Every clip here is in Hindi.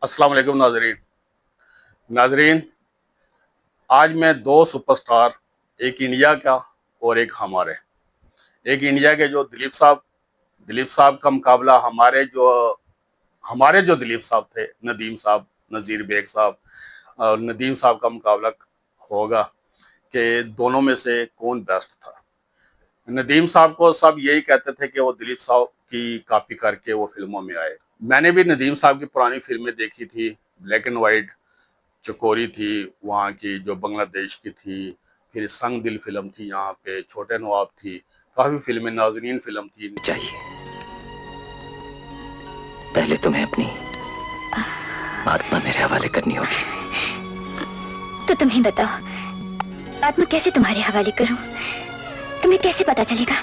अस्सलाम वालेकुम नाजरीन। आज मैं दो सुपरस्टार, एक इंडिया का और एक हमारे। एक इंडिया के जो दिलीप साहब का मुकाबला हमारे जो दिलीप साहब थे, नदीम साहब, नज़ीर बेग साहब और नदीम साहब का मुकाबला होगा कि दोनों में से कौन बेस्ट था। नदीम साहब को सब यही कहते थे कि वो दिलीप साहब की कॉपी करके वो फिल्मों में आए। मैंने भी नदीम साहब की पुरानी फिल्में देखी थी, ब्लैक एंड वाइट। चकोरी थी वहाँ की, जो बांग्लादेश की थी। फिर संग दिल फिल्म थी, यहाँ पे छोटे नवाब थी। काफी फिल्में, नाजरीन फिल्म थी। चाहिए पहले तुम्हें अपनी आत्मा मेरे हवाले करनी होगी। तो तुम्हें बताओ, आत्मा कैसे तुम्हारे हवाले करूं? तुम्हें कैसे पता चलेगा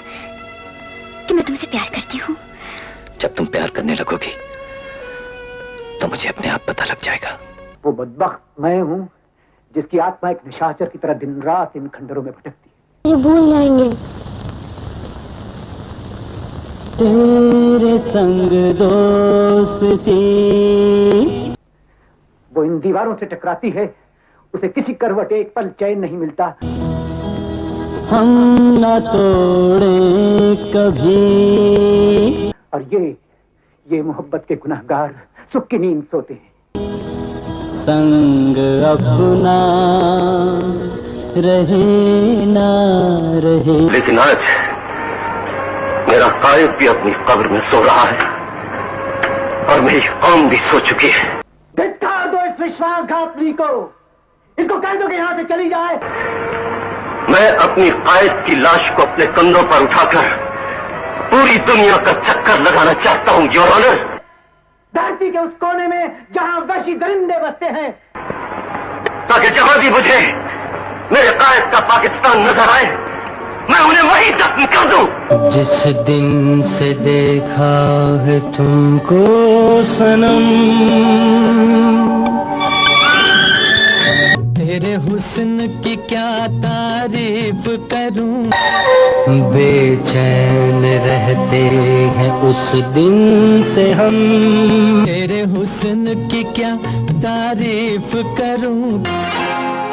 कि मैं तुमसे प्यार करती हूँ? जब तुम प्यार करने लगोगी तो मुझे अपने आप पता लग जाएगा। वो बदबख्त मैं हूँ जिसकी आत्मा एक निशाचर की तरह दिन रात इन खंडरों में भटकती है। ये भूल जाएंगे। तेरे संग दोस्ती वो इन दीवारों से टकराती है, उसे किसी करवट एक पल चैन नहीं मिलता। हम न तोड़े कभी। और ये मोहब्बत के गुनहगार सुख की नींद सोते हैं। संग अपना रहे ना रहे। लेकिन आज मेरा कायद भी अपनी कब्र में सो रहा है और मेरी कौम भी सो चुकी है। धिक्कार दो इस विश्वासघातनी को, इसको कह दो कि यहाँ से चली जाए। मैं अपनी कायद की लाश को अपने कंधों पर उठाकर पूरी दुनिया का चक्कर लगाना चाहता हूँ, योर ऑनर। धरती के उस कोने में जहाँ वहशी दरिंदे बसते हैं, ताकि जहां भी मुझे मेरे कायद का पाकिस्तान नजर आए, मैं उन्हें वहीं दफन कर दूं। जिस दिन से देखा है तुमको सनम, तेरे हुस्न की क्या तारीफ करूं। बेचैन रहते हैं उस दिन से हम, तेरे हुस्न की क्या तारीफ करूं।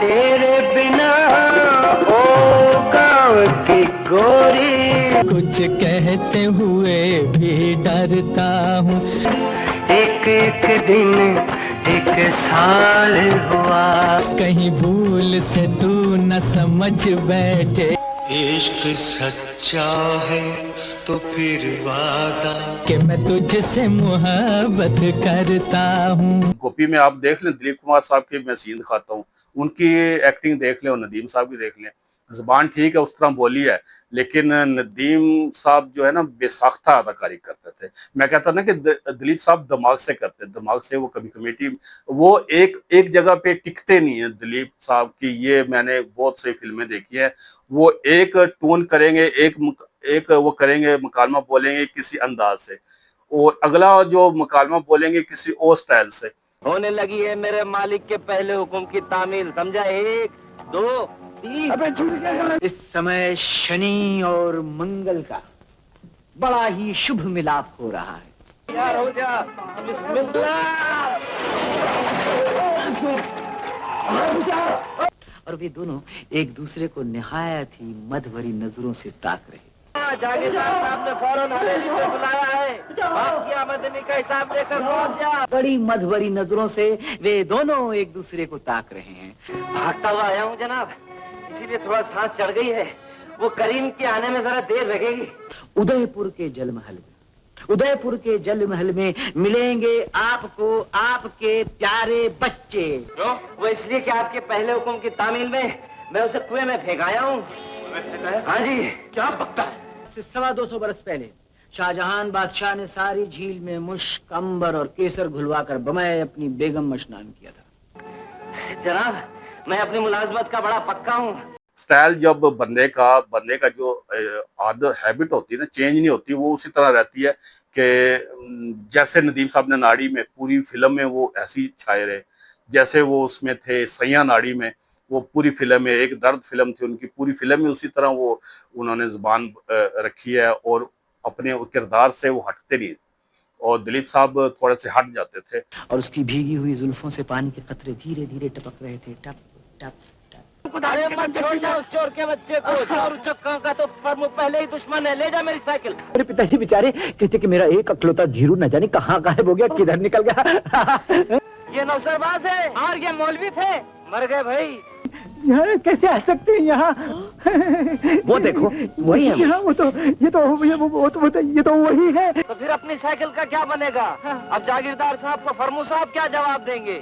तेरे बिना ओ गाँव की गोरी, कुछ कहते हुए भी डरता हूँ। एक एक दिन एक साल हुआ, कहीं भूल से तू न समझ बैठे। इश्क सच्चा है तो फिर वादा कि मैं तुझसे मोहब्बत करता हूँ। गोपी में आप देख लें, दिलीप कुमार साहब की मैं सीन खाता हूँ, उनकी एक्टिंग देख लें और नदीम साहब की देख लें। जुबान ठीक है, उस तरह बोली है, लेकिन नदीम साहब जो है ना, बेसाख्ता अदाकारी करते थे। मैं कहता ना कि दिलीप साहब दिमाग से करते, दिमाग से। वो कभी कमेटी, वो एक जगह पे टिकते नहीं है दिलीप साहब की। ये मैंने बहुत सी फिल्में देखी है। वो एक टोन करेंगे, एक वो करेंगे, मुकालमा बोलेंगे किसी अंदाज से, और अगला जो मुकालमा बोलेंगे किसी और स्टाइल से। होने लगी है मेरे मालिक के पहले हुक्म की तामील, समझा? 1 2 3। इस समय शनि और मंगल का बड़ा ही शुभ मिलाप हो रहा है। यार हो जा, बिस्मिल्लाह। और वे दोनों एक दूसरे को निहायत ही मद भरी नजरों से ताक रहे। जागीरदार साहब ने फौरन हवेली में बुलाया है, आपकी आमदनी का हिसाब लेकर पहुंच जा। बड़ी मद भरी नजरों से वे दोनों एक दूसरे को ताक रहे हैं। भागता हुआ आया हूँ जनाब, इसीलिए थोड़ा सांस चढ़ गई है। वो करीम के आने में जरा देर लगेगी। उदयपुर के जल महल में मिलेंगे आपको आपके प्यारे बच्चे। क्यों? वो इसलिए कि आपके पहले हुक्म की तामील में मैं उसे कुएं में फेंकाया हूँ। हाँ जी। क्या बकता है? 250 बरस पहले शाहजहां बादशाह ने सारी झील में मुश्क, अंबर और केसर घुलवाकर बमय अपनी बेगम में स्नान किया था। जनाब, मैं अपनी मुलाजमत का बड़ा पक्का हूँ। स्टाइल जब बंदे का जो आदत हैबिट होती है ना, चेंज नहीं होती, वो उसी तरह रहती है कि जैसे नदीम साहब ने नाड़ी में पूरी फिल्म में वो ऐसी छाए रहे, जैसे वो उसमें थे सैया नाड़ी में। वो पूरी फिल्म में, एक दर्द फिल्म थी उनकी, पूरी फिल्म में उसी तरह वो उन्होंने जुबान रखी है और अपने किरदार से वो हटते नहीं। और दिलीप साहब थोड़े से हट जाते थे। और उसकी भीगी हुई जुल्फों से पानी के कतरे धीरे धीरे टपक रहे थे, टप टप टप। अरे मत छोड़ना उस चोर के बच्चे को। चोर उचक्का का तो प्रमुख पहले ही दुश्मन है। ले जा मेरी साइकिल। मेरे पिताजी बेचारे कहते कि मेरा एक अकलौता धीरू न जाने कहाँ गायब हो गया, किधर निकल गया। ये नौसरबाज है और ये मौलवी थे, मर गए भाई। यहाँ कैसे आ सकते हैं यहाँ? वो देखो वही है यहाँ, ये तो वही है। तो फिर अपनी साइकिल का क्या बनेगा? अब जागीरदार साहब को फरमू साहब क्या जवाब देंगे?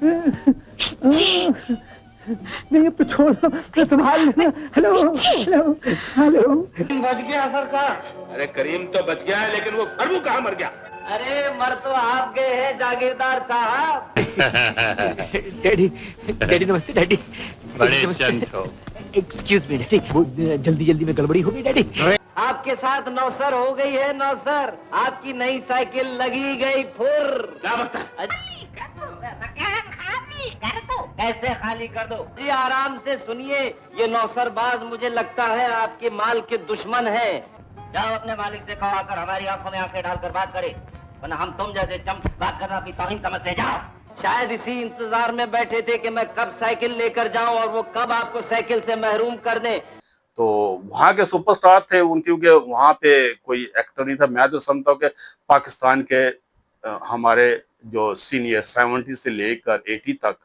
नहीं अब तो छोड़ो, तो संभाल लेना। Hello hello hello. बच गया सरकार। अरे करीम तो बच गया है, लेकिन वो फरमू कहाँ मर गया? अरे मर तो आप गए हैं जागीरदार साहब। डैडी डैडी नमस्ते डैडी। बड़े चंद हो। एक्सक्यूज मी डैडी, वो जल्दी जल्दी में गड़बड़ी हो गई डैडी। आपके साथ नौसर हो गई है नौसर। आपकी नई साइकिल लगी गई फुर। क्या बता? कैसे खाली कर दो जी? आराम से सुनिए। ये नौसरबाज मुझे लगता है आपके माल के दुश्मन है। जाओ अपने मालिक से कहो आकर हमारी आंखों में आंखें डालकर बात करे, वरना हम तुम जैसे चमक बात करना भी तौहीन समझते। जाओ। शायद इसी इंतजार में बैठे थे कि मैं कब साइकिल लेकर जाऊं और वो कब आपको साइकिल से महरूम कर दें। तो वहाँ के सुपरस्टार थे उनकी, क्योंकि वहाँ पे कोई एक्टर नहीं था। मैं तो समझता हूँ कि पाकिस्तान के हमारे जो सीनियर 70 से लेकर 80 तक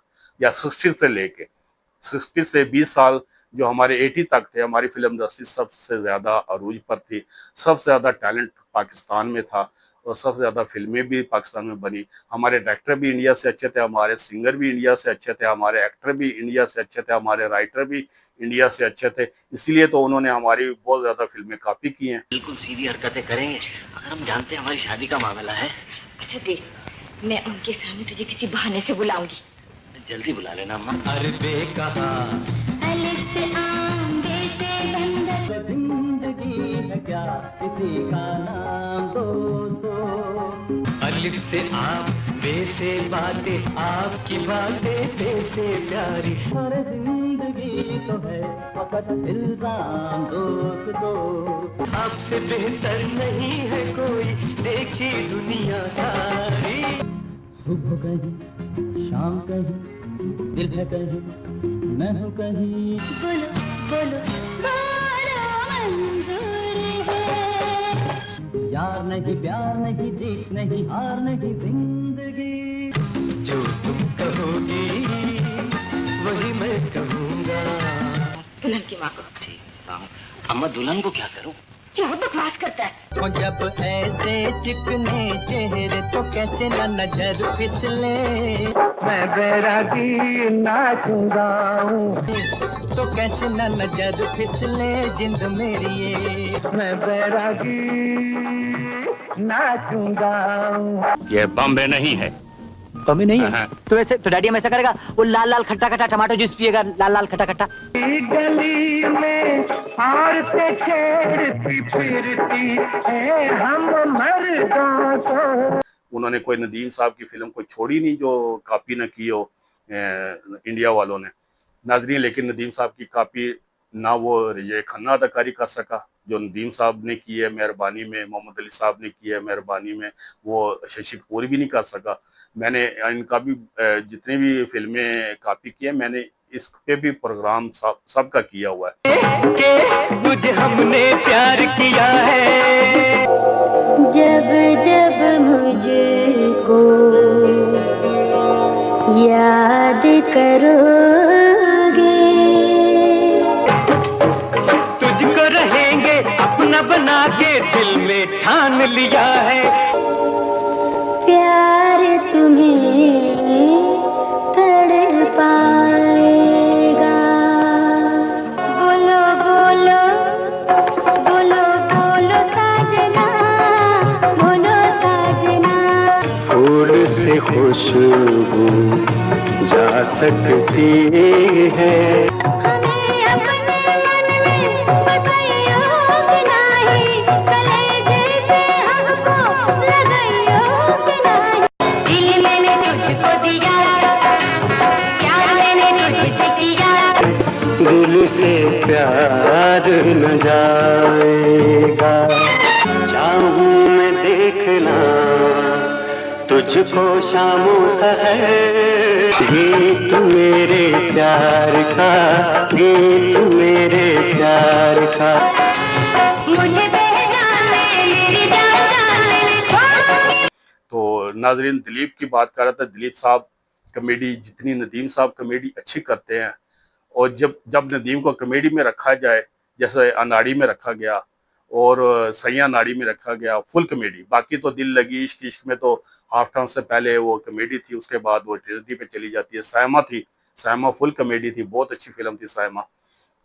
या 60 से लेके 60 से 20 साल जो हमारे 80 तक थे, हमारी फिल्म इंडस्ट्री सबसे ज़्यादा अरूज पर थी। सबसे ज़्यादा टैलेंट पाकिस्तान में था और सबसे ज़्यादा फिल्में भी पाकिस्तान में बनी। हमारे डायरेक्टर भी इंडिया से अच्छे थे, हमारे सिंगर भी इंडिया से अच्छे थे, हमारे एक्टर भी इंडिया से अच्छे थे, हमारे राइटर भी इंडिया से अच्छे थे। इसलिए तो उन्होंने हमारी बहुत ज़्यादा फिल्में कॉपी की हैं। बिल्कुल सीधी हरकतें करेंगे अगर हम जानते हैं हमारी शादी का मामला है। अच्छा देख, मैं उनके सामने तुझे किसी बहाने से बुलाऊंगी। जल्दी बुला लेना अम्मा। अरे बेकहा जिंदगी है क्या किसी का नाम दोस्तों। अलिफ से आम, बे से बातें, आपकी बातें बे से प्यारी। अरे जिंदगी तो है फकत इल्जाम दोस्तों। आपसे बेहतर नहीं है कोई, देखी दुनिया सारी। सुबह कहीं शाम कहीं, दिल है कहीं मैं हूँ कहीं। बोलो बोलो बोलो मंजूर है। यार नहीं प्यार नहीं, जीत नहीं हार नहीं, जिंदगी जो तुम कहोगी वही मैं कहूँगा। दुल्हन की माँ को। ठीक है अम्मा, दुल्हन को क्या करूं? क्या बकवास करता है? और जब ऐसे चिकने चेहरे तो कैसे न नजर फिसले। मैं बैरागी नाचूंगा तो कैसे न नजर फिसले जिंद मेरी ये। मैं बैरागी नाचूंगा। ये बॉम्बे नहीं है। कमी नहीं है तो वैसे तो डैडी हम ऐसा करेगा, वो लाल लाल खट्टा खट्टा टमाटो जूस पिएगा, लाल लाल खट्टा खट्टा। गली में औरतें छेड़ती फिरती है हम मर्दों को। उन्होंने कोई नदीम साहब की फिल्म कोई छोड़ी नहीं जो कॉपी न की हो इंडिया वालों ने। नाजरीन, लेकिन नदीम साहब की कॉपी ना वो रिजय खन्ना अदाकारी कर सका जो नदीम साहब ने की है मेहरबानी में, मोहम्मद अली साहब ने की है मेहरबानी में, वो शशि कपूर भी नहीं कर सका। मैंने इनका भी जितनी भी फिल्में कॉपी की है, मैंने इस पे भी प्रोग्राम सबका किया हुआ है। तुझे हमने प्यार किया है। जब जब मुझको याद करोगे, तुझको रहेंगे अपना बना के दिल में ठान लिया है। प्यार तुम्हें तड़पाएगा। बोलो बोलो बोलो बोलो साजना, बोलो साजना। फूल से खुशबू जा सकती है। हमें अपने मन में बसाइयो कि नहीं, कलेजे से हमको लगाइयो कि नहीं। दिल मैंने तुझको दिया, प्यार मैंने तुझसे किया। दिल से प्यार न जाएगा। चाहूं मैं देखना तुझको शामों सहर, गीत मेरे प्यार का, गीत मेरे प्यार का। मुझे पहचान ले, मेरी जान ले, छोड़ूंगी। तो नाजरीन, दिलीप की बात कर रहा था। दिलीप साहब कॉमेडी, जितनी नदीम साहब कॉमेडी अच्छी करते हैं, और जब जब नदीम को कॉमेडी में रखा जाए, जैसे अनाड़ी में रखा गया और सैया नाड़ी में रखा गया, फुल कॉमेडी। बाकी तो दिल लगी, इश्क इश्क में तो हाफ टाइम से पहले वो कॉमेडी थी, उसके बाद वो ट्रेजेडी पे चली जाती है। सायमा थी, सायमा फुल कॉमेडी थी, बहुत अच्छी फिल्म थी सायमा।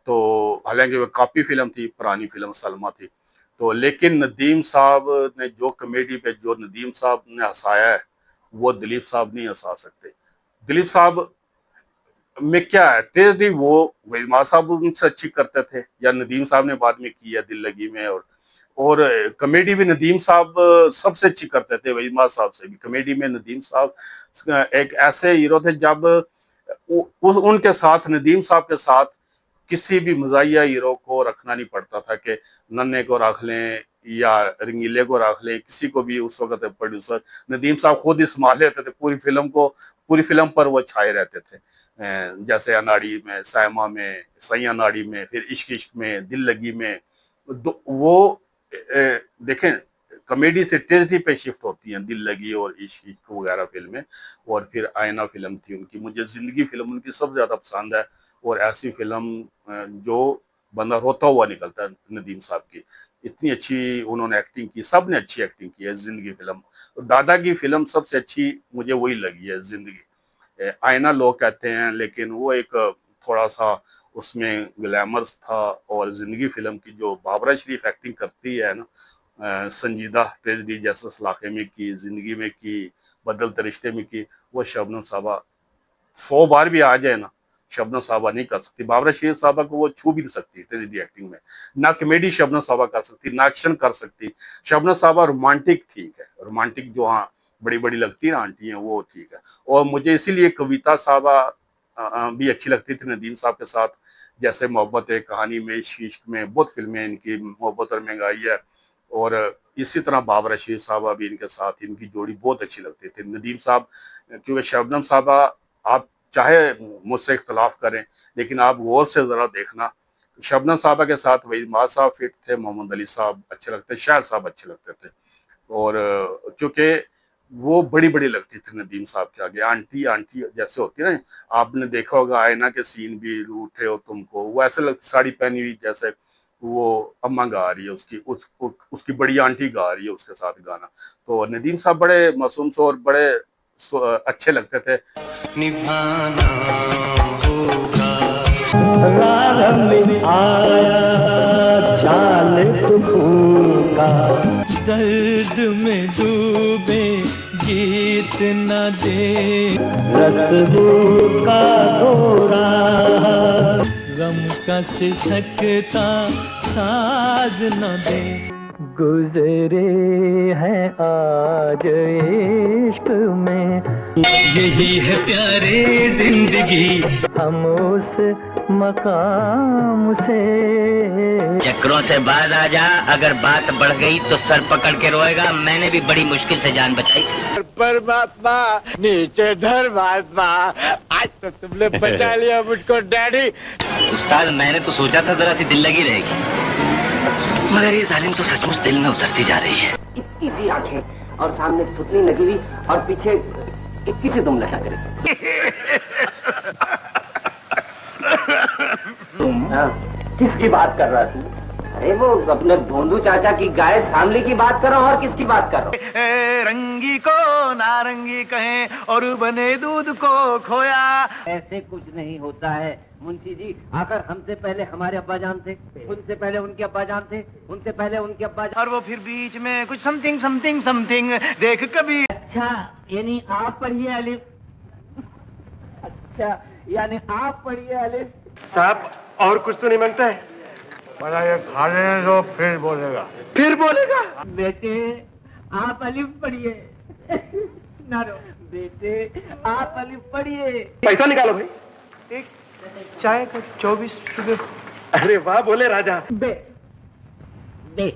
तो हालांकि वो कापी फिल्म थी, पुरानी फिल्म सलमा थी। तो लेकिन नदीम साहब ने जो कॉमेडी पे जो नदीम साहब ने हंसाया है, वो दिलीप साहब नहीं हंसा सकते। दिलीप साहब में क्या है, ट्रेजेडी वो वहीमा साहब उनसे अच्छी करते थे, या नदीम साहब ने बाद में की है दिल लगी में, और कॉमेडी भी नदीम साहब सबसे अच्छी करते थे, वहीमा साहब से भी। कॉमेडी में नदीम साहब एक ऐसे हीरो थे, जब उनके साथ, नदीम साहब के साथ किसी भी मजाहिया हीरो को रखना नहीं पड़ता था कि नन्हे को रख लें या रंगीले को रख लें, किसी को भी। उस वक्त प्रोड्यूसर नदीम साहब खुद ही संभाल लेते थे पूरी फिल्म को, पूरी फिल्म पर वो छाए रहते थे। जैसे अनाड़ी में, सायमा में, सैया नाड़ी में, फिर इश्क इश्क में, दिल लगी में। वो देखें, कॉमेडी से ट्रेजेडी पे शिफ्ट होती हैं, दिल लगी और इश्क इश्क वगैरह फिल्में। और फिर आईना फिल्म थी उनकी, मुझे जिंदगी फिल्म उनकी सबसे ज्यादा पसंद है। और ऐसी फिल्म जो बंदा रोता हुआ निकलता है, नदीम साहब की। इतनी अच्छी उन्होंने एक्टिंग की, सब ने अच्छी एक्टिंग की है। जिंदगी फिल्म, दादा की फिल्म सबसे अच्छी मुझे वही लगी है, जिंदगी। आईना लोग कहते हैं, लेकिन वो एक थोड़ा सा उसमें ग्लैमर्स था। और जिंदगी फिल्म की जो बाबरा शरीफ एक्टिंग करती है ना, संजीदा ट्रेजेडी जैसे इलाके में की, जिंदगी में की, बदलते रिश्ते में की, वो शबनम साहबा 100 बार भी आ जाए ना, शबनम साहबा नहीं कर सकती। बाबरा शरीफ साहबा को वो छू भी नहीं सकती ट्रेजेडी एक्टिंग में। ना कॉमेडी शबनम साहबा कर सकती, ना एक्शन कर सकती। शबनम साहबा रोमांटिक ठीक है, रोमांटिक जो हाँ बड़ी बड़ी लगती है ना आंटी हैं, वो ठीक है। और मुझे इसीलिए कविता साहबा भी अच्छी लगती थी नदीम साहब के साथ। जैसे मोहब्बत एक कहानी में, इश्क में, बहुत फिल्में इनकी, मोहब्बत और महंगाई है। और इसी तरह बाबरा शरीफ साहबा भी इनके साथ, इनकी जोड़ी बहुत अच्छी लगती थी। नदीम साहब, क्योंकि शबनम साहबा, आप चाहे मुझसे इख्तलाफ करें, लेकिन आप गौर से जरा देखना, शबनम साहबा के साथ वही माँ साहब फिट थे, मोहम्मद अली साहब अच्छे लगते, शाह साहब अच्छे लगते थे। और क्योंकि वो बड़ी बड़ी लगती थी नदीम साहब के आगे, आंटी आंटी जैसे होती है ना। आपने देखा होगा आईना के सीन भी, रूठे हो तुमको, वो ऐसे लगती, साड़ी पहनी हुई जैसे वो अम्मा गा रही है, उसकी बड़ी आंटी गा रही है उसके साथ गाना। तो नदीम साहब बड़े मासूम से और बड़े अच्छे लगते थे। निभाना होगा, राह में आया जाल तूफान का, दर्द में डूबे गीत न दे, रस्म का घोड़ा, गम का सिसकता साज न दे। गुजरे हैं आज इश्क में, यही है प्यारे जिंदगी, हम उस मकाम से। चक्रों से बाज आ जा, अगर बात बढ़ गई तो सर पकड़ के रोएगा। मैंने भी बड़ी मुश्किल से जान बचाई। परमात्मा नीचे धर्मात्मा, आज तो तुमने बचा लिया मुझको डैडी। उस्ताद, मैंने तो सोचा था जरा सी दिल लगी रहेगी, मगर ये जालिम तो सचमुच दिल में उतरती जा रही है। इतनी सी आंखें और सामने थुतनी लगी हुई और पीछे इतनी सी दुम लगा करे। तुम किसकी बात कर रहा तू? अरे वो अपने भोंदू चाचा की गाय शामली की बात कर रहा हूँ, और किसकी बात कर रहा हूँ? रंगी को नारंगी कहें और बने दूध को खोया। ऐसे कुछ नहीं होता है मुंशी जी। आकर हमसे पहले हमारे अब्बा जान थे, उनसे पहले उनके अब्बा जान थे, उनसे पहले उनके अब्बा जान। और वो फिर बीच में कुछ समथिंग समथिंग समथिंग देख कभी। अच्छा, यानी आप पढ़िए अलिफ। अच्छा, यानी आप पढ़िए अलिफ। साहब और कुछ तो नहीं मांगता है? बड़ा ये खा लेने दो, फिर बोलेगा। फिर बोलेगा? बेटे आप अलिफ पढ़िए। ना रो बेटे, आप अलिफ पढ़िए। पैसा निकालो भाई। एक चाय का 24 रुपए। अरे वाह बोले राजा। बे बे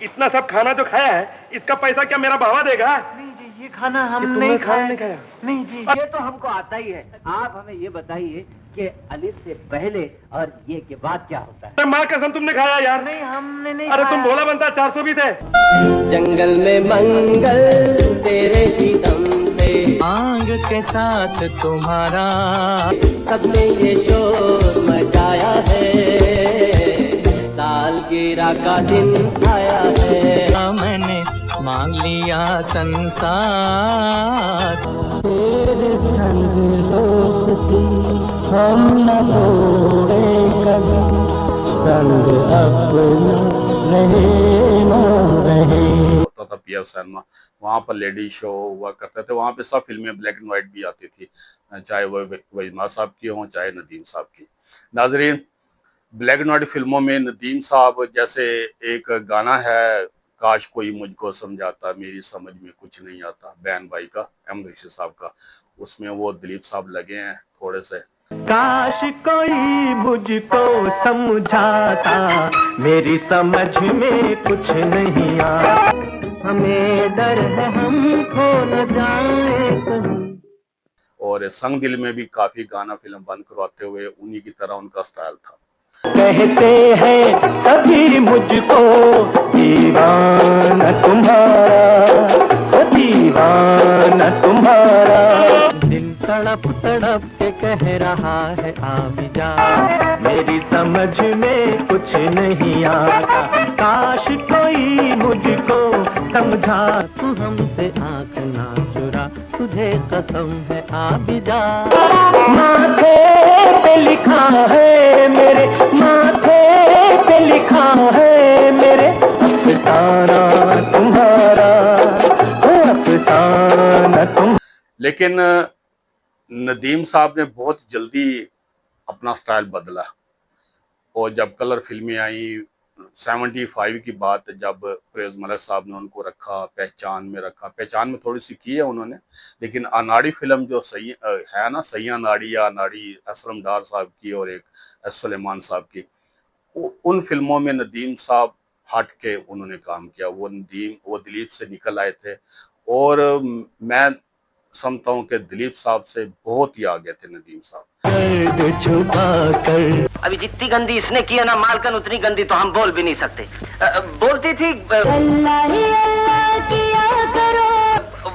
इतना सब खाना जो खाया है इसका पैसा क्या मेरा भावा देगा? नहीं जी, ये खाना हम नहीं खाया। नहीं जी, ये तो हमको आता ही है। आप हमें ये बताइए कि अलिफ से पहले और ये के बाद क्या होता है? माँ कसम तुमने खाया यार? नहीं हमने नहीं अरे खाया। तुम भोला बनता 420 है। जंगल में मंगल तेरे ही दम पे, आंग के साथ तुम्हारा सबने ये शोर मचाया है, सालगिरह का दिन आया है, मैंने मांग लिया संसार, तेरे संग दोस्ती हम न तोड़े कभी, संग अपना रहे न रहे। होता था पीएफ सिनेमा, वहाँ पर लेडी शो हुआ करते थे, वहाँ पे सब फिल्में ब्लैक एंड व्हाइट भी आती थी, चाहे वो वहीमा साहब की हों चाहे नदीम साहब की। नाजरीन, ब्लैक एंड व्हाइट फिल्मों में नदीम साहब जैसे एक गाना है, काश कोई मुझको समझाता मेरी समझ में कुछ नहीं आता, बहन भाई का, अहमद रशीद साहब का, उसमें वो दिलीप साहब लगे हैं थोड़े से। काश कोई मुझको समझाता मेरी समझ में कुछ नहीं आता, हमें डर है हम खो न जाए कहीं। और संग दिल में भी काफी गाना फिल्म बंद करवाते हुए उन्हीं की तरह उनका स्टाइल था। कहते हैं सभी मुझको दीवाना तुम्हारा, दीवाना तुम्हारा, दिल तड़प तड़प के कह रहा है आबिदा, मेरी समझ में कुछ नहीं आता, काश कोई मुझको समझा, तू हमसे आंख ना चुरा, तुझे कसम है आबिदा, माथे पे लिखा है मेरे, माथे पे लिखा है मेरे, अफसाना तुम्हारा, अफसाना तुम। लेकिन नदीम साहब ने बहुत जल्दी अपना स्टाइल बदला, और जब कलर फिल्में आई 75 की बात, जब परवेज मलिक साहब ने उनको रखा, पहचान में रखा, पहचान में थोड़ी सी की है उन्होंने, लेकिन अनाड़ी फिल्म जो सही है ना, सैया नाड़ी या नाड़ी, असलम डार साहब की और एक एस सुलेमान साहब की, उन फिल्मों में नदीम साहब हट के उन्होंने काम किया। वो दिलीप से निकल आए थे, और मैं समझता हूँ कि दिलीप साहब से बहुत ही आगे थे नदीम साहब। अभी जितनी गंदी इसने की है ना मालकन, उतनी गंदी तो हम बोल भी नहीं सकते। बोलती थी अल्लाह ही अल्लाह किया करो,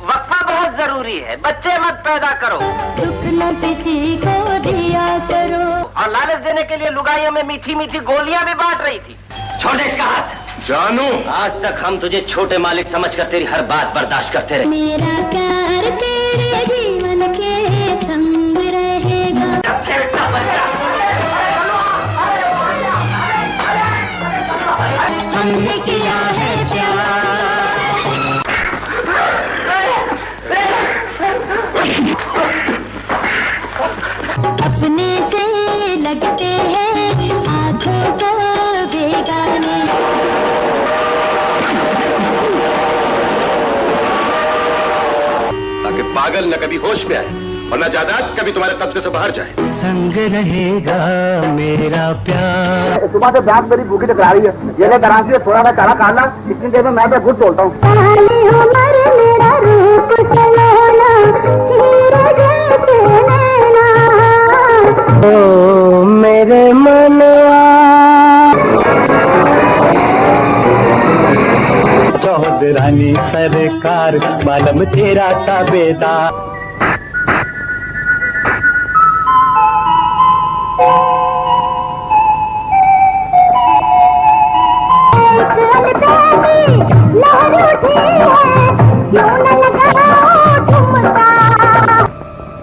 वक्फा बहुत जरूरी है, बच्चे मत पैदा करो, दुख न किसी को दिया करो, और लालच देने के लिए लुगाइयों में मीठी मीठी गोलियां भी बांट रही थी। छोड़े इसका हाथ। जानू, आज तक हम तुझे छोटे मालिक समझकर तेरी हर बात बर्दाश्त करते रहे। मेरा प्यार तेरे जीवन के संग रहेगा, हमने किया है प्यार, अपने से लगते हैं आंखों को बेगाने, ताकि पागल न कभी होश में आए और न जायदाद कभी तुम्हारे कब्जे से बाहर जाए। संग रहेगा मेरा प्यार। सुबह से बैग मेरी भूखी टकरा रही है, ये ले कराची से थोड़ा सा चारा खा ला, इतनी देर में मैं तो खुद तोड़ता हूँ। ओ मेरे मनवा, चौधरानी सरकार मालम तेरा ताबेदार।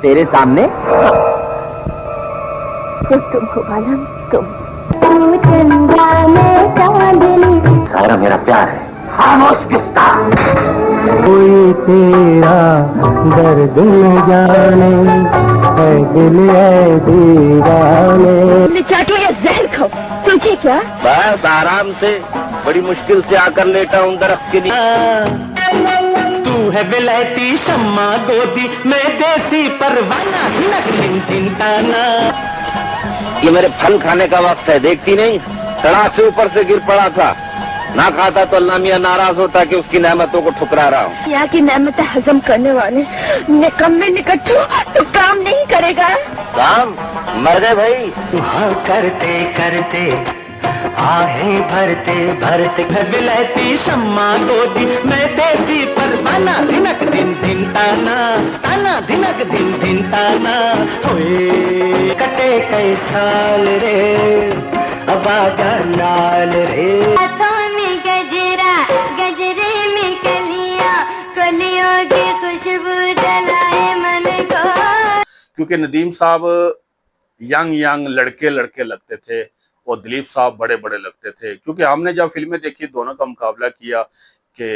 तेरे सामने तुम हो बालम, तुम चंदा में चांदनी, सारा मेरा प्यार है, खामोश किस्ता। कोई तेरा दर्द न जाने, है दिल है दीवाने। चाटो या जहर खाओ, समझे क्या? बस आराम से, बड़ी मुश्किल से आकर लेटा हूँ दरख्त के नीचे। तू है विलायती शम्मा गोदी, मैं देसी परवाना, नगलिन ताना। ये मेरे फल खाने का वक्त है, देखती नहीं, सड़क से ऊपर से गिर पड़ा था, ना खाता तो अल्लाह मियां नाराज होता कि उसकी नेमतों को ठुकरा रहा हूँ। यहाँ की नेमतें हजम करने वाले निकम्मे निकट्ठू तो काम नहीं करेगा। काम मर गए भाई। हाँ करते करते आहें भरते भरते विलायती शम्मा गोदी मैं देसी परवाना धिनक दिन दिन ताना ताना धिनक दिन दिन ताना होए कटे कई साल रे अब आजा लाल रे। हाथों में गजरा गजरे में कलियां कलियों की खुशबू जलाए मन को। क्योंकि नदीम साहब यंग लड़के लगते थे और दिलीप साहब बड़े लगते थे। क्योंकि हमने जब फिल्में देखी दोनों का मुकाबला किया कि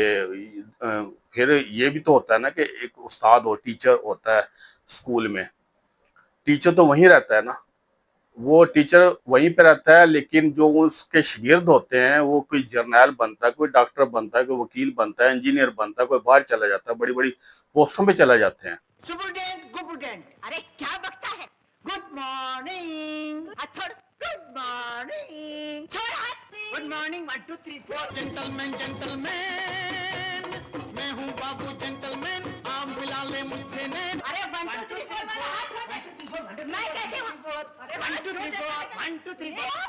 फिर ये भी तो होता है ना कि एक उस्ताद और टीचर होता है स्कूल में, टीचर तो वहीं रहता है ना, वो टीचर वहीं पे रहता है, लेकिन जो उसके शागिर्द होते हैं वो कोई जर्नैल बनता है, कोई डॉक्टर बनता है, कोई वकील बनता है, इंजीनियर बनता है, कोई बाहर चला जाता है, बड़ी पोस्टों पे चला जाते हैं। अरे क्या बकता है? Good morning good morning good morning 1 2 3 4 gentleman मैं हूँ बाबू जेंटलमैन आम मिला ले मुझसे ने। अरे 1 2 3 4 वाला हाथ मैं कैसे हूँ? अरे 1 2 3 4 1 2 3 4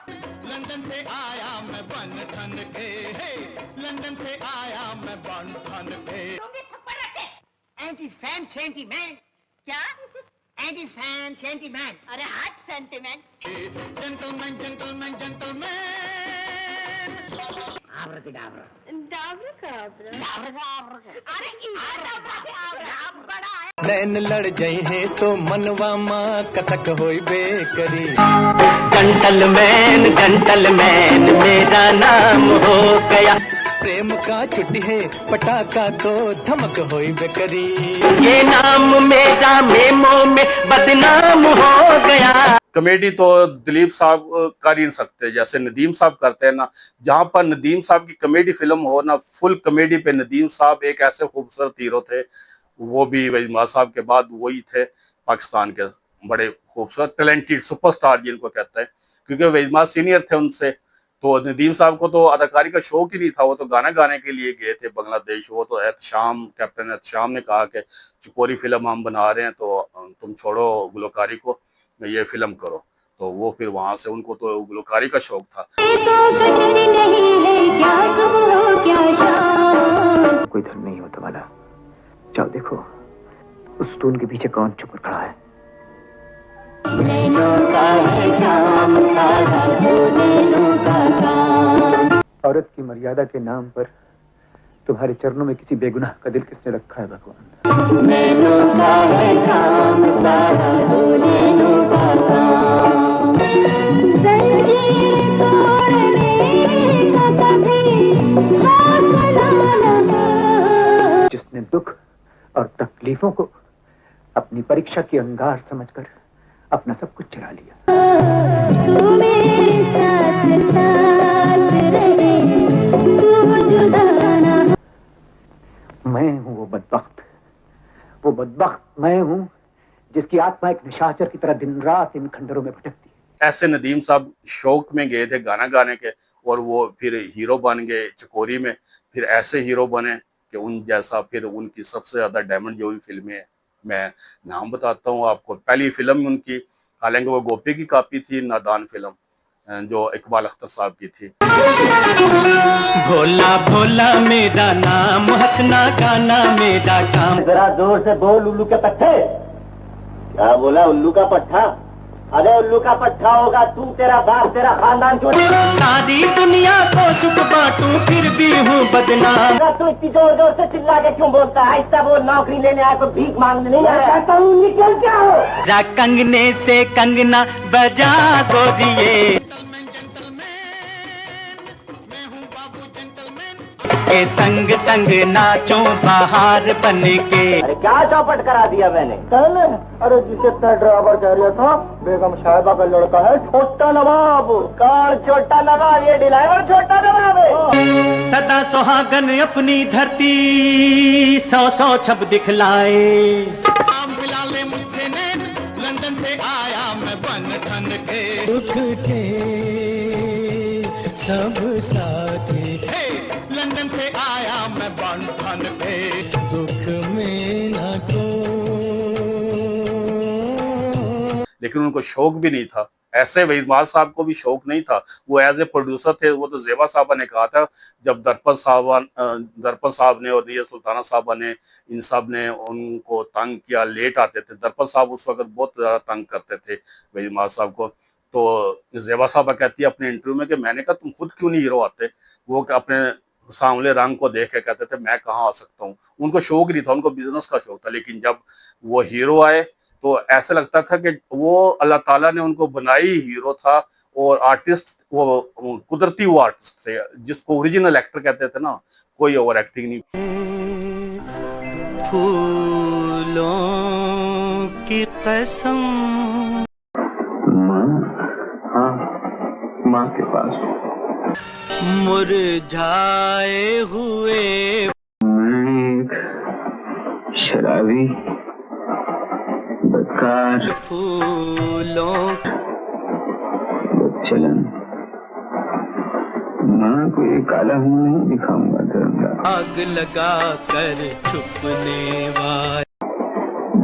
लंदन से आया मैं बन ठन के, लंदन से आया मैं बन ठन के। एंटी फैन सेंटीमेंट क्या? Anti fan sentiment. अरे हाथ सेंटीमेंट। जेंटलमैन जेंटलमैन जेंटलमैन आब्राकडाब्रा अरे नैन लड़ जाई है तो मनवा माँ कथक होई बेकरी। जंटलमैन मेरा नाम हो गया, प्रेम का छुट्टी है पटाखा तो धमक होई बेकरी। ये नाम मेरा मेमो में बदनाम हो गया। कॉमेडी तो दिलीप साहब कर ही नहीं सकते जैसे नदीम साहब करते हैं ना। जहां पर नदीम साहब की कॉमेडी फिल्म हो ना, फुल कॉमेडी पे नदीम साहब एक ऐसे खूबसूरत हीरो थे, वो भी वहीद साहब के बाद वही थे पाकिस्तान के बड़े खूबसूरत टैलेंटेड सुपरस्टार जिनको कहते हैं। क्योंकि वहीद सीनियर थे उनसे, तो नदीम साहब को तो अदाकारी का शौक ही नहीं था, वो तो गाना गाने के लिए गए थे बांग्लादेश। वो तो कैप्टन एहतशाम ने कहा कि चकोरी फिल्म हम बना रहे हैं तो तुम छोड़ो गुलकारी को, ये फिल्म करो। तो वो फिर वहां से उनको तो गुलकारी का शौक था। कोई धर्म नहीं होता वाला, जाओ देखो उस स्टोन के पीछे कौन छुप खड़ा है। औरत की मर्यादा के नाम पर तुम्हारे चरणों में किसी बेगुनाह का दिल किसने रखा है भगवान? जिसने दुख और तकलीफों को अपनी परीक्षा की अंगार समझकर अपना सब कुछ चुरा लिया। तू मेरे साथ साथ रहे, तू जुदा ना। मैं हूँ वो बदबख्त मैं हूँ जिसकी आत्मा एक निशाचर की तरह दिन रात इन खंडरों में भटकती है। ऐसे नदीम साहब शौक में गए थे गाना गाने के, और वो फिर हीरो बन गए चकोरी में। फिर ऐसे हीरो बने कि उन जैसा फिर उनकी सबसे ज्यादा डायमंड जो भी फिल्में हैं, मैं नाम बताता हूँ आपको। पहली फिल्म उनकी, हालांकि वो गोपी की कॉपी थी, नादान फिल्म जो इकबाल अख्तर साहब की थी। भोला भोला मेरा नाम, हंसना गाना मेरा काम। जरा जोर से बोल उल्लू के पट्टे। क्या बोला? उल्लू का पट्टा? अरे उल्लू का पट्टा होगा तू, तेरा बाप, तेरा खानदान क्यों? सारी दुनिया को सुख बांटूं फिर भी हूँ बदनाम। तू इतनी जोर जोर से चिल्ला के क्यों बोलता है? ऐसा वो नौकरी लेने आया तो भीख मांगने नहीं आया। कहता हूँ निकल क्या हो? कंगने से कंगना बजा गोरिये, ए संग संग नाचो बाहर बन के। अरे क्या चौपट करा दिया मैंने? अरे जिसे इतना ड्राइवर कह रहा था बेगम साहिबा का लड़का है छोटा नवाब। कौन छोटा नवाब? ये ड्राइवर छोटा नवाब है। सदा सुहागन अपनी धरती 100 छब दिखलाए। मिला ले मुझसे नैन, लंदन से आया मैं बन ठन के। दुख थे सब साथी लंदन से आया मैं बॉन्ड पे। दुख में न को, लेकिन उनको शौक भी नहीं था। ऐसे वहीद माल साहब को भी शौक नहीं था, वो एज ए प्रोड्यूसर थे। वो तो ज़ेबा साहबा ने कहा था, जब दरपन साहब ने और निया सुल्ताना साहबा ने, इन सब ने उनको तंग किया, लेट आते थे। दरपन साहब उस वक्त बहुत ज़्यादा तंग करते थे वहीद माल साहब को। तो ज़ेबा साहबा कहती है अपने इंटरव्यू में कि मैंने कहा तुम खुद क्यों नहीं हीरो आते। वो अपने सांवले रंग को देख के कहते थे मैं कहाँ आ सकता हूँ। उनको शौक नहीं था, उनको बिजनेस का शौक था। लेकिन जब वो हीरो आए तो ऐसा लगता था कि वो अल्लाह ताला ने उनको बनाई हीरो था, और आर्टिस्ट वो कुदरती वो आर्टिस्ट थे जिसको ओरिजिनल एक्टर कहते थे ना, कोई ओवर एक्टिंग नहीं। फूलों की कसम। माँ, हाँ, माँ के पास मुरझाए हुए मैं एक शराबी बदकार फूलों चलन, माँ को ये काला मुंह नहीं दिखाऊंगा धर्मदा। आग लगा कर छुपने वाले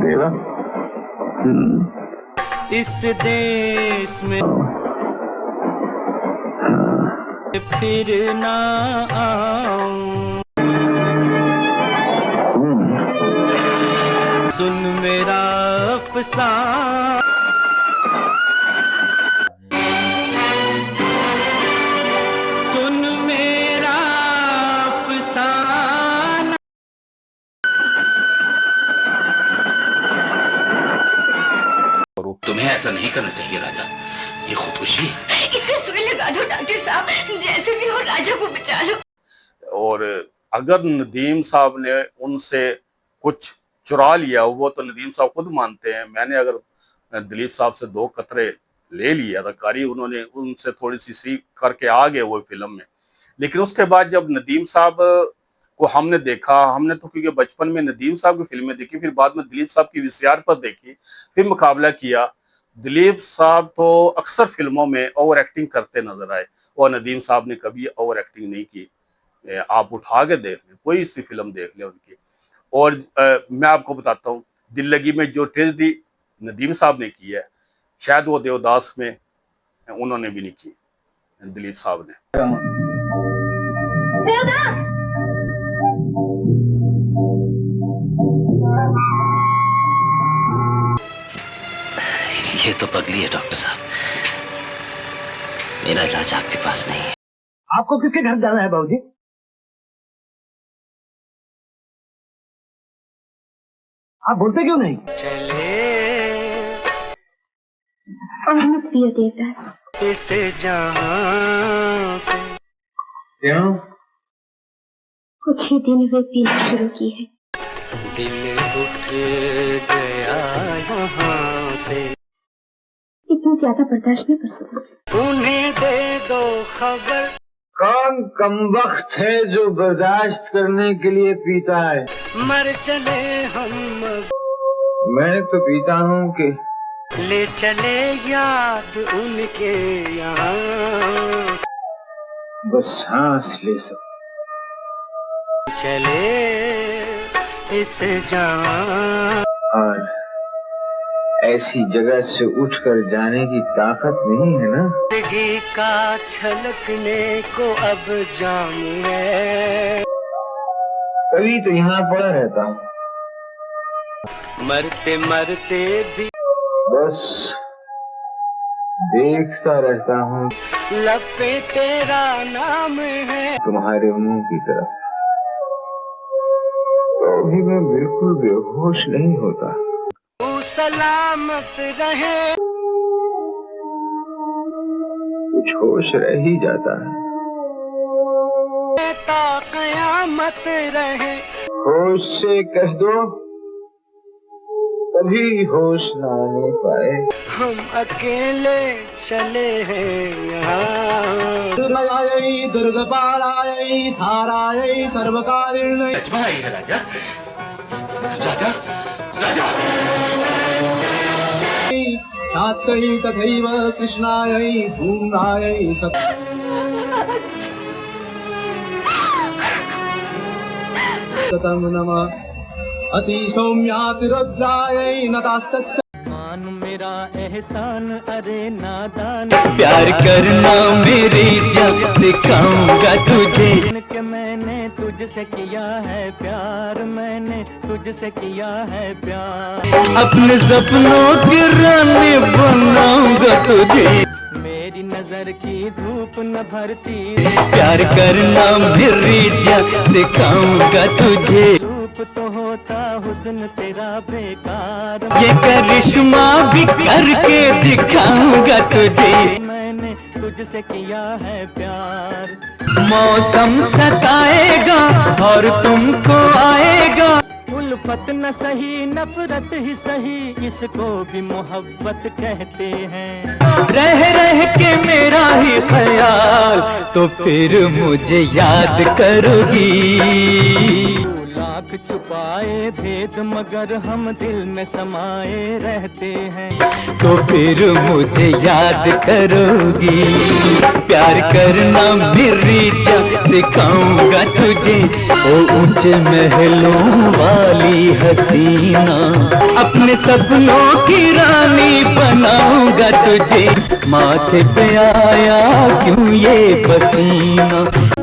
देवा, इस देश में फिर ना आऊं। सुन मेरा अफसाना, सुन मेरा अफसाना। तुम्हें ऐसा नहीं करना चाहिए राजा, ये खुदकुशी है। इसे सुई लगा दो डॉक्टर साहब, जैसे भी हो राजा को बचा लो। और अगर नदीम साहब ने उनसे कुछ चुरा लिया, वो तो नदीम साहब खुद मानते हैं, मैंने अगर दिलीप साहब से 2 कतरे ले लिए अदाकारी, उन्होंने उनसे थोड़ी सी सीख करके आ गए वो फिल्म में। लेकिन उसके बाद जब नदीम साहब को हमने देखा, हमने तो क्योंकि बचपन में नदीम साहब की फिल्में देखी, फिर बाद में दिलीप साहब की वीसीआर पर देखी, फिर मुकाबला किया। दिलीप साहब तो अक्सर फिल्मों में ओवर एक्टिंग करते नजर आए, और नदीम साहब ने कभी ओवर एक्टिंग नहीं की। आप उठा के देख लें, कोई सी फिल्म देख लें उनकी। और मैं आपको बताता हूँ, दिल लगी में जो ट्रेजेडी नदीम साहब ने की है, शायद वो देवदास में उन्होंने भी नहीं की, दिलीप साहब ने। ये तो पगली है डॉक्टर साहब, मेरा इलाज आपके पास नहीं है। आपको किसके घर जाना है बाबूजी? आप बोलते क्यों नहीं? और मत पियो देवदास। इसे जहां से क्यों? कुछ ही दिन हुए पीना शुरू की है। दिल उठ गया यहाँ से। इतना ज्यादा बर्दाश्त नहीं कर सकती। उन्हें दे दो खबर। कौन कमबख्त है जो बर्दाश्त करने के लिए पीता है? मर चले हम, मैं तो पीता हूँ कि ले चले याद उनके यहाँ। बस सांस ले सकता। चले इस जहां, और ऐसी जगह से उठकर जाने की ताकत नहीं है ना। जिंदगी का छलकने को अब जाम है। कभी तो यहाँ पड़ा रहता हूँ, मरते मरते भी बस देखता रहता हूँ लब पे तेरा नाम है। तुम्हारे मुंह की तरफ। तो भी मैं बिल्कुल बेहोश नहीं होता। तू सलामत रहे। कुछ होश रह ही जाता है। ता कयामत रहे। होश से कह दो, कभी होश न आने पाए। हम अकेले चले हैं यहाँ। दुर्गायै दुर्गपालायै धारायै सर्वकारिण्यै। अजमाई है राजा, राजा, राजा। नात्यै तथैव कृष्णायै धूम्रायै अति सौम्यातिरुद्रायै नतास्तस्य मान मेरा एहसान अरे नादान प्यार करना मेरी जब सिखाऊंगा तुझे कि मैंने तुझसे किया है प्यार मैंने तुझसे किया है प्यार अपने सपनों की रानी बनाऊंगा तुझे मेरी नजर की धूप न भरती प्यार करना मेरी जब सिखाऊंगा तुझे तो होता हुस्न तेरा बेकार ये करिश्मा भी करके दिखाऊंगा तुझे मैंने तुझसे किया है प्यार मौसम सताएगा और तुमको आएगा उल्फत न सही नफरत ही सही इसको भी मोहब्बत कहते हैं रह रह के मेरा ही ख्याल तो फिर मुझे याद करोगी लाख छुपाए भेद मगर हम दिल में समाये रहते हैं तो फिर मुझे याद करोगी प्यार करना मेरी जब सिखाऊंगा तुझे ओ ऊंचे महलों वाली हसीना अपने सपनों की रानी बनाऊंगा तुझे माथे पे आया क्यों ये पसीना